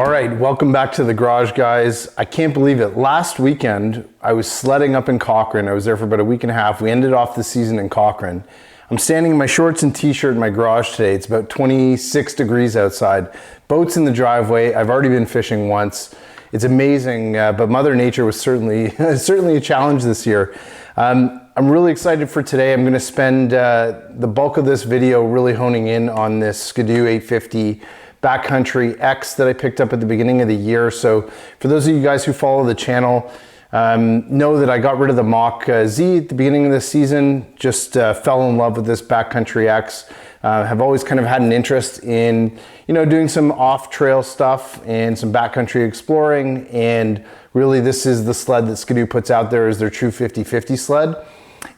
All right, welcome back to the garage, guys. I can't believe it. Last weekend, I was sledding up in Cochrane. I was there for about a week and a half. We ended off the season in Cochrane. I'm standing in my shorts and t-shirt in my garage today. It's about 26 degrees outside. Boat's in the driveway. I've already been fishing once. It's amazing, but Mother Nature was certainly a challenge this year. I'm really excited for today. I'm gonna spend the bulk of this video really honing in on this Ski-Doo 850 Backcountry X that I picked up at the beginning of the year. So for those of you guys who follow the channel, know that I got rid of the Mach Z at the beginning of the season, just fell in love with this Backcountry X. Have always kind of had an interest in, doing some off-trail stuff and some backcountry exploring. And really this is the sled that Ski-Doo puts out there as their true 50-50 sled.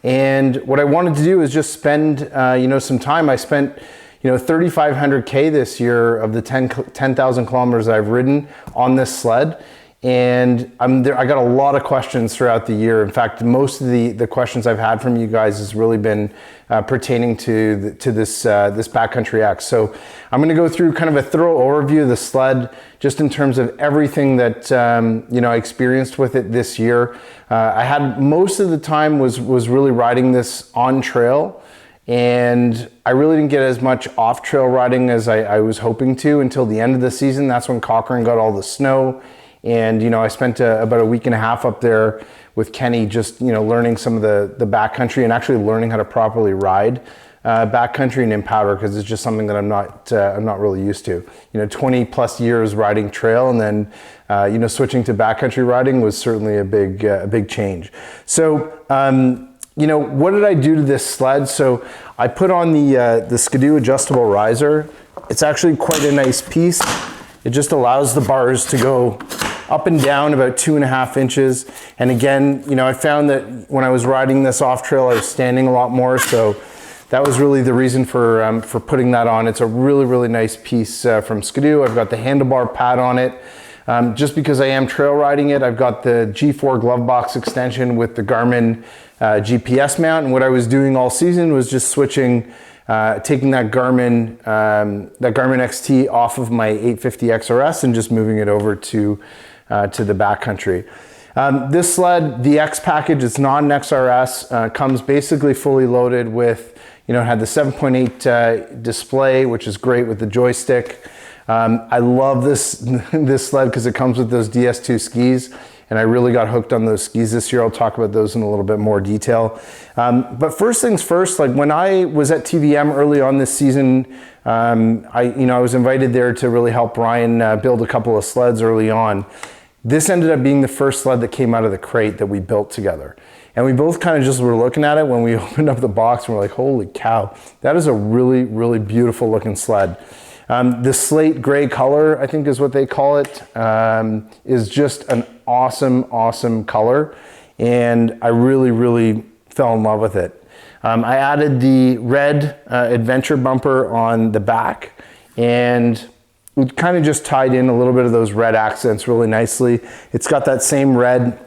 And what I wanted to do is just spend, some time. I spent 3,500K this year of the 10,000 kilometers I've ridden on this sled. And I got a lot of questions throughout the year. In fact, most of the questions I've had from you guys has really been pertaining to this Backcountry X. So I'm gonna go through kind of a thorough overview of the sled, just in terms of everything that I experienced with it this year. I had most of the time was really riding this on trail. And I really didn't get as much off-trail riding as I was hoping to until the end of the season. That's when Cochrane got all the snow. And, I spent about a week and a half up there with Kenny, just, learning some of the backcountry and actually learning how to properly ride backcountry and in powder, because it's just something that I'm not really used to. 20 plus years riding trail, and then, switching to backcountry riding was certainly a big change. So, what did I do to this sled? So I put on the Ski-Doo adjustable riser. It's actually quite a nice piece. It just allows the bars to go up and down about 2.5 inches. And again, I found that when I was riding this off trail, I was standing a lot more. So that was really the reason for putting that on. It's a really, really nice piece from Ski-Doo. I've got the handlebar pad on it. Just because I am trail riding it, I've got the G4 glove box extension with the Garmin GPS mount. And what I was doing all season was just switching, taking that Garmin XT off of my 850 XRS and just moving it over to the backcountry. This sled, the X package, it's not an XRS, comes basically fully loaded with, it had the 7.8 display, which is great with the joystick. I love this sled because it comes with those DS2 skis, and I really got hooked on those skis this year. I'll talk about those in a little bit more detail. But first things first, like when I was at TVM early on this season, I was invited there to really help Ryan build a couple of sleds early on. This ended up being the first sled that came out of the crate that we built together. And we both kind of just were looking at it when we opened up the box, and we're like, holy cow, that is a really, really beautiful looking sled. The slate gray color, I think is what they call it, is just an awesome color. And I really, really fell in love with it. I added the red adventure bumper on the back, and we kind of just tied in a little bit of those red accents really nicely. It's got that same red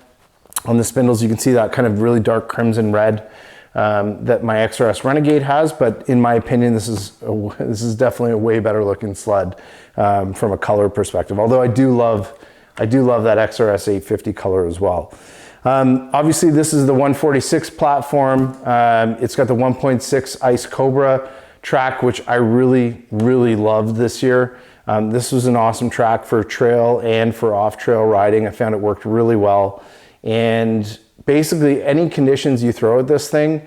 on the spindles. You can see that kind of really dark crimson red that my XRS Renegade has, but in my opinion, this is definitely a way better looking sled from a color perspective. Although I do love that XRS 850 color as well. Obviously, this is the 146 platform. It's got the 1.6 Ice Cobra track, which I really, really loved this year. This was an awesome track for trail and for off-trail riding. I found it worked really well. And basically, any conditions you throw at this thing,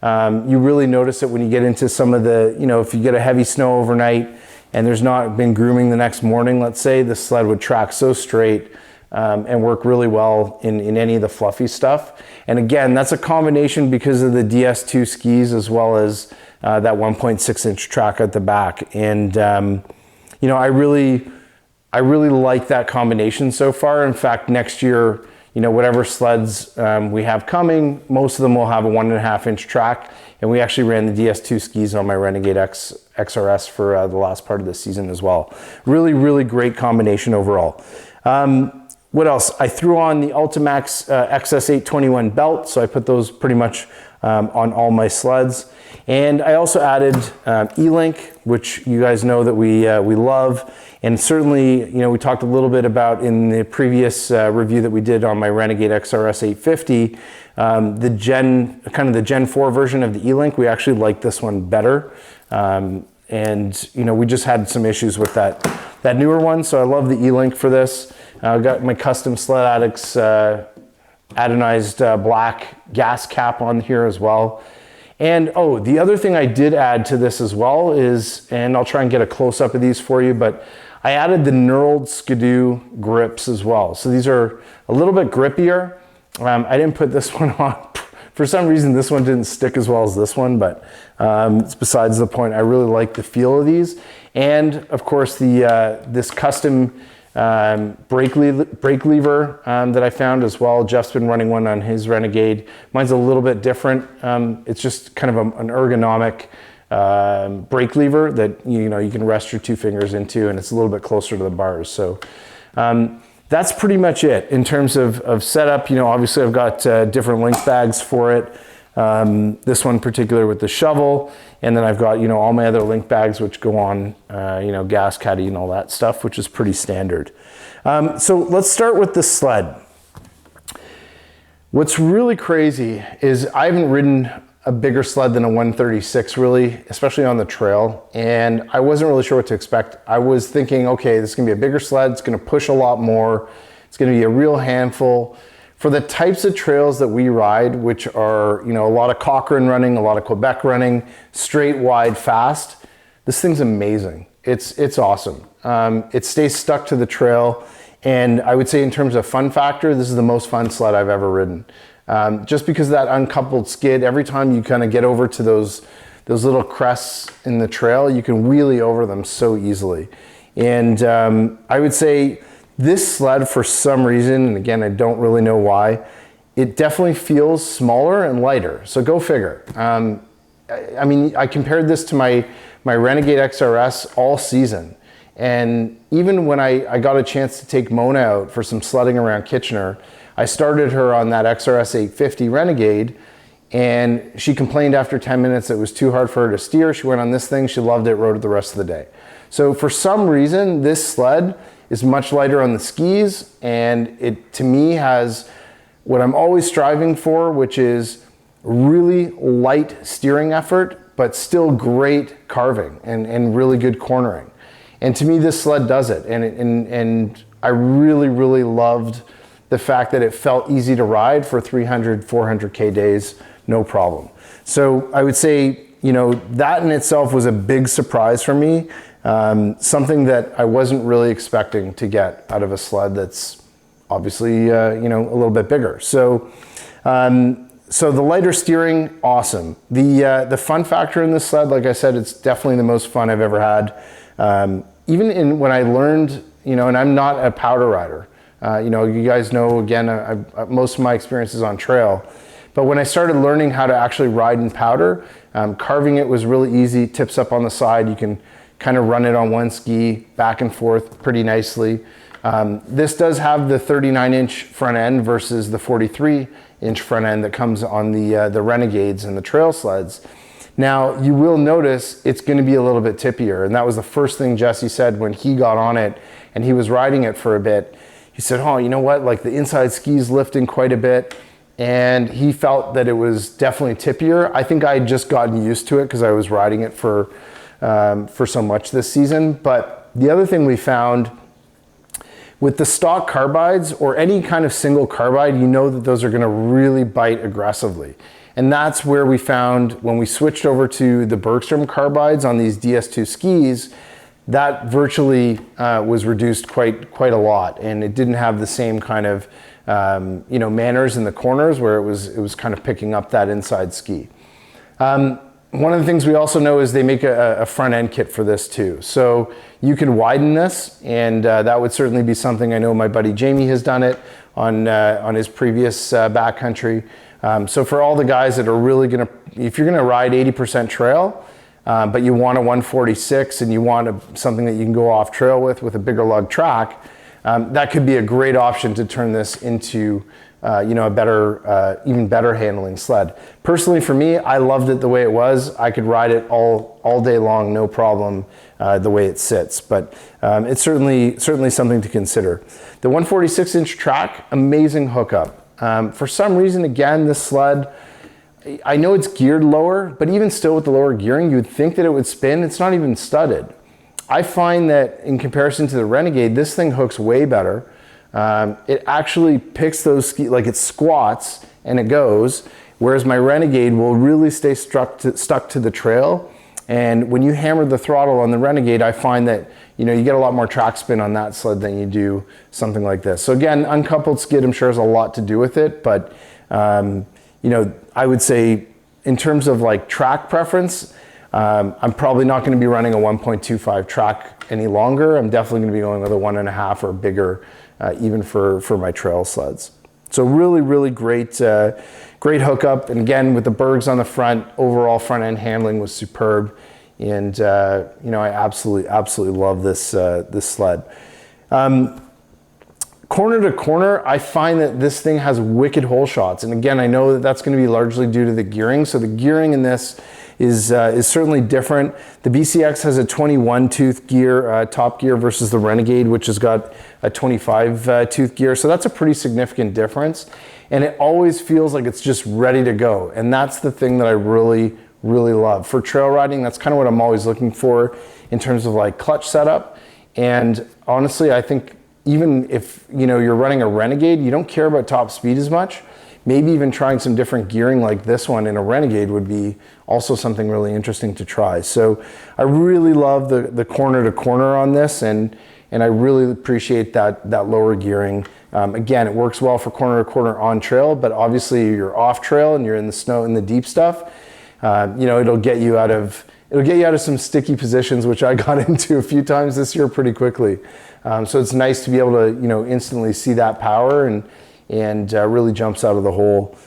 you really notice it when you get into some of the, if you get a heavy snow overnight and there's not been grooming the next morning, let's say, the sled would track so straight and work really well in any of the fluffy stuff. And again, that's a combination because of the DS2 skis as well as that 1.6 inch track at the back. And, I really like that combination so far. In fact, next year, whatever sleds we have coming, most of them will have a 1.5 inch track. And we actually ran the DS2 skis on my Renegade XRS for the last part of the season as well. Really, really great combination overall. What else? I threw on the Ultimax XS821 belt. So I put those pretty much on all my sleds. And I also added E-Link, which you guys know that we love. And certainly, you know, we talked a little bit about in the previous review that we did on my Renegade XRS 850, the Gen 4 version of the E-Link. We actually like this one better. And you know, we just had some issues with that newer one, so I love the E-Link for this. I got my custom Sledaddicz anodized black gas cap on here as well. And oh, the other thing I did add to this as well is, and I'll try and get a close-up of these for you, but I added the knurled Ski-Doo grips as well. So these are a little bit grippier. I didn't put this one on. For some reason, this one didn't stick as well as this one, but it's besides the point. I really like the feel of these. And of course, this custom brake lever that I found as well. Jeff's been running one on his Renegade. Mine's a little bit different. It's just kind of an ergonomic brake lever that you can rest your two fingers into, and it's a little bit closer to the bars. So that's pretty much it in terms of setup. You know, obviously I've got different link bags for it. This one in particular with the shovel, and then I've got, you know, all my other link bags which go on, you know, gas caddy and all that stuff, which is pretty standard. So let's start with the sled. What's really crazy is I haven't ridden a bigger sled than a 136 really, especially on the trail, and I wasn't really sure what to expect. I was thinking, okay, this is gonna be a bigger sled, it's gonna push a lot more, it's gonna be a real handful. For the types of trails that we ride, which are, you know, a lot of Cochrane running, a lot of Quebec running, straight, wide, fast, this thing's amazing. It's awesome. It stays stuck to the trail, and I would say in terms of fun factor, this is the most fun sled I've ever ridden. Just because of that uncoupled skid, every time you kind of get over to those little crests in the trail, you can wheelie over them so easily. And I would say this sled, for some reason, and again, I don't really know why, it definitely feels smaller and lighter. So go figure. I mean, I compared this to my Renegade XRS all season. And even when I got a chance to take Mona out for some sledding around Kitchener, I started her on that XRS 850 Renegade, and she complained after 10 minutes it was too hard for her to steer. She went on this thing, she loved it, rode it the rest of the day. So for some reason, this sled is much lighter on the skis, and it, to me, has what I'm always striving for, which is really light steering effort, but still great carving and really good cornering. And to me, this sled does it. And I really, really loved the fact that it felt easy to ride for 300, 400K days, no problem. So I would say, you know, that in itself was a big surprise for me. Something that I wasn't really expecting to get out of a sled that's obviously, you know, a little bit bigger. So, so the lighter steering, awesome. The fun factor in this sled, like I said, it's definitely the most fun I've ever had. Even when I learned, you know, and I'm not a powder rider. You know, you guys know, again, most of my experience is on trail. But when I started learning how to actually ride in powder, carving it was really easy, tips up on the side. You can kind of run it on one ski back and forth pretty nicely. This does have the 39-inch front end versus the 43-inch front end that comes on the Renegades and the trail sleds. Now, you will notice it's going to be a little bit tippier, and that was the first thing Jesse said when he got on it and he was riding it for a bit. He said, oh, you know what, like the inside ski's lifting quite a bit, and he felt that it was definitely tippier. I think I had just gotten used to it because I was riding it for so much this season. But the other thing we found with the stock carbides or any kind of single carbide, you know that those are going to really bite aggressively. And that's where we found when we switched over to the Bergstrom carbides on these DS2 skis, that virtually was reduced quite a lot, and it didn't have the same kind of you know, manners in the corners where it was kind of picking up that inside ski. One of the things we also know is they make a front end kit for this too. So you can widen this, and that would certainly be something. I know my buddy Jamie has done it on his previous backcountry. So for all the guys that are really gonna, if you're gonna ride 80% trail, but you want a 146 and you want something that you can go off trail with a bigger lug track, that could be a great option to turn this into a better, even better handling sled. Personally, for me, I loved it the way it was. I could ride it all day long, no problem, the way it sits. But it's certainly something to consider. The 146-inch track, amazing hookup. For some reason, again, this sled, I know it's geared lower, but even still with the lower gearing, you would think that it would spin. It's not even studded. I find that in comparison to the Renegade, this thing hooks way better. It actually picks those skis, like it squats and it goes, whereas my Renegade will really stay stuck to the trail. And when you hammer the throttle on the Renegade, I find that you get a lot more track spin on that sled than you do something like this. So again, uncoupled skid, I'm sure has a lot to do with it, but I would say in terms of like track preference, I'm probably not going to be running a 1.25 track any longer. I'm definitely going to be going with a 1.5 or bigger, even for my trail sleds. So really great hookup. And again, with the Bergs on the front, overall front end handling was superb. And I absolutely love this sled. Corner to corner, I find that this thing has wicked hole shots. And again, I know that that's going to be largely due to the gearing. So the gearing in this is certainly different. The BCX has a 21 tooth gear, top gear, versus the Renegade, which has got a 25 tooth gear. So that's a pretty significant difference. And it always feels like it's just ready to go. And that's the thing that I really love. For trail riding, that's kind of what I'm always looking for in terms of like clutch setup. And honestly, I think even if you're running a Renegade, you don't care about top speed as much. Maybe even trying some different gearing like this one in a Renegade would be also something really interesting to try. So I really love the corner to corner on this, and I really appreciate that lower gearing. Again, it works well for corner to corner on trail, but obviously you're off trail and you're in the snow, in the deep stuff. It'll get you out of some sticky positions, which I got into a few times this year pretty quickly. So it's nice to be able to instantly see that power and really jumps out of the hole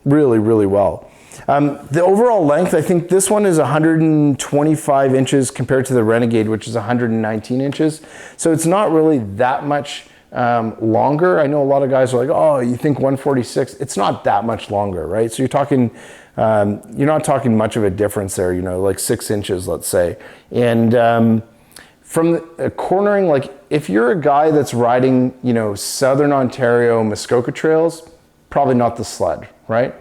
really well. The overall length, I think this one is 125 inches compared to the Renegade, which is 119 inches. So it's not really that much longer. I know a lot of guys are like, oh, you think 146? It's not that much longer, right? So you're talking, you're not talking much of a difference there, like 6 inches, let's say. And from the cornering, like if you're a guy that's riding, Southern Ontario Muskoka trails, probably not the Sled, right?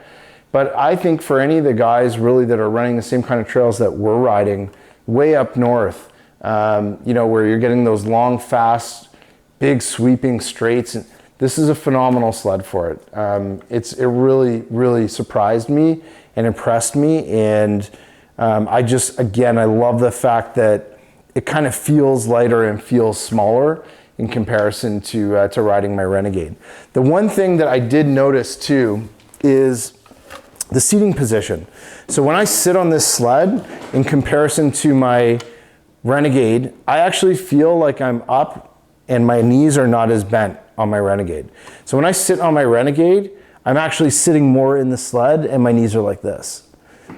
But I think for any of the guys really that are running the same kind of trails that we're riding way up north, where you're getting those long, fast, big sweeping straights, this is a phenomenal sled for it. It really surprised me and impressed me. And I love the fact that it kind of feels lighter and feels smaller in comparison to riding my Renegade. The one thing that I did notice too is the seating position. So when I sit on this sled in comparison to my Renegade, I actually feel like I'm up and my knees are not as bent on my Renegade. So when I sit on my Renegade, I'm actually sitting more in the sled and my knees are like this.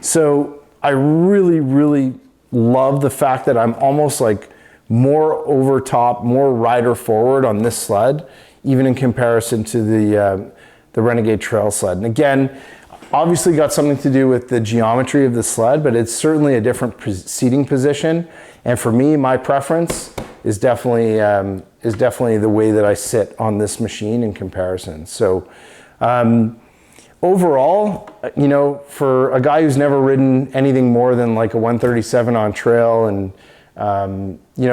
So I really love the fact that I'm almost like more over top, more rider forward on this sled, even in comparison to the Renegade trail sled. And again, obviously got something to do with the geometry of the sled, but it's certainly a different seating position. And for me, my preference is definitely the way that I sit on this machine in comparison. So overall, for a guy who's never ridden anything more than like a 137 on trail and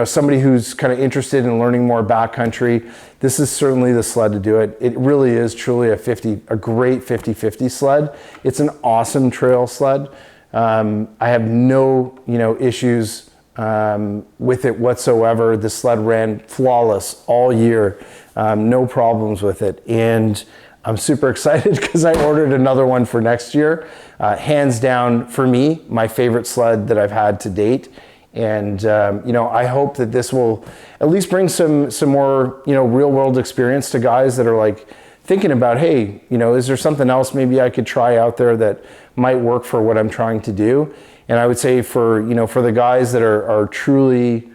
somebody who's kind of interested in learning more backcountry, this is certainly the sled to do it. It really is truly a great 50-50 sled. It's an awesome trail sled. I have no, issues with it whatsoever. The sled ran flawless all year, no problems with it. And I'm super excited because I ordered another one for next year. Hands down, for me, my favorite sled that I've had to date. And I hope that this will at least bring some more real world experience to guys that are like thinking about, hey, is there something else maybe I could try out there that might work for what I'm trying to do? And I would say for the guys that are truly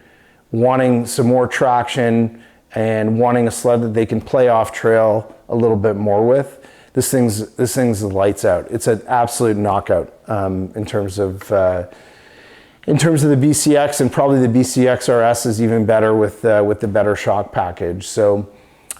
wanting some more traction, and wanting a sled that they can play off trail a little bit more with, this thing's lights out. It's an absolute knockout in terms of the BCX, and probably the BCX RS is even better with the better shock package. So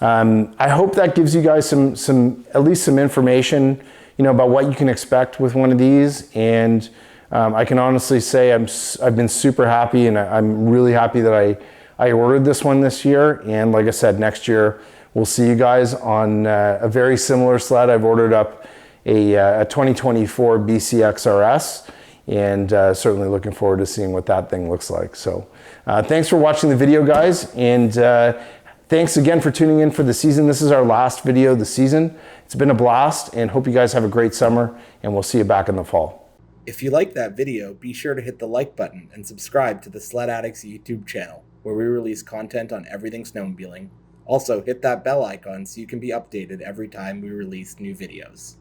I hope that gives you guys at least some information, about what you can expect with one of these. And I can honestly say I've been super happy, and I'm really happy that I ordered this one this year. And like I said, next year we'll see you guys on a very similar sled. I've ordered up a 2024 BCX RS, and certainly looking forward to seeing what that thing looks like. So thanks for watching the video, guys, and thanks again for tuning in for the season. This is our last video of the season. It's been a blast, and hope you guys have a great summer, and we'll see you back in the fall. If you liked that video, be sure to hit the like button and subscribe to the Sledaddicz YouTube channel, where we release content on everything snowmobiling. Also, hit that bell icon so you can be updated every time we release new videos.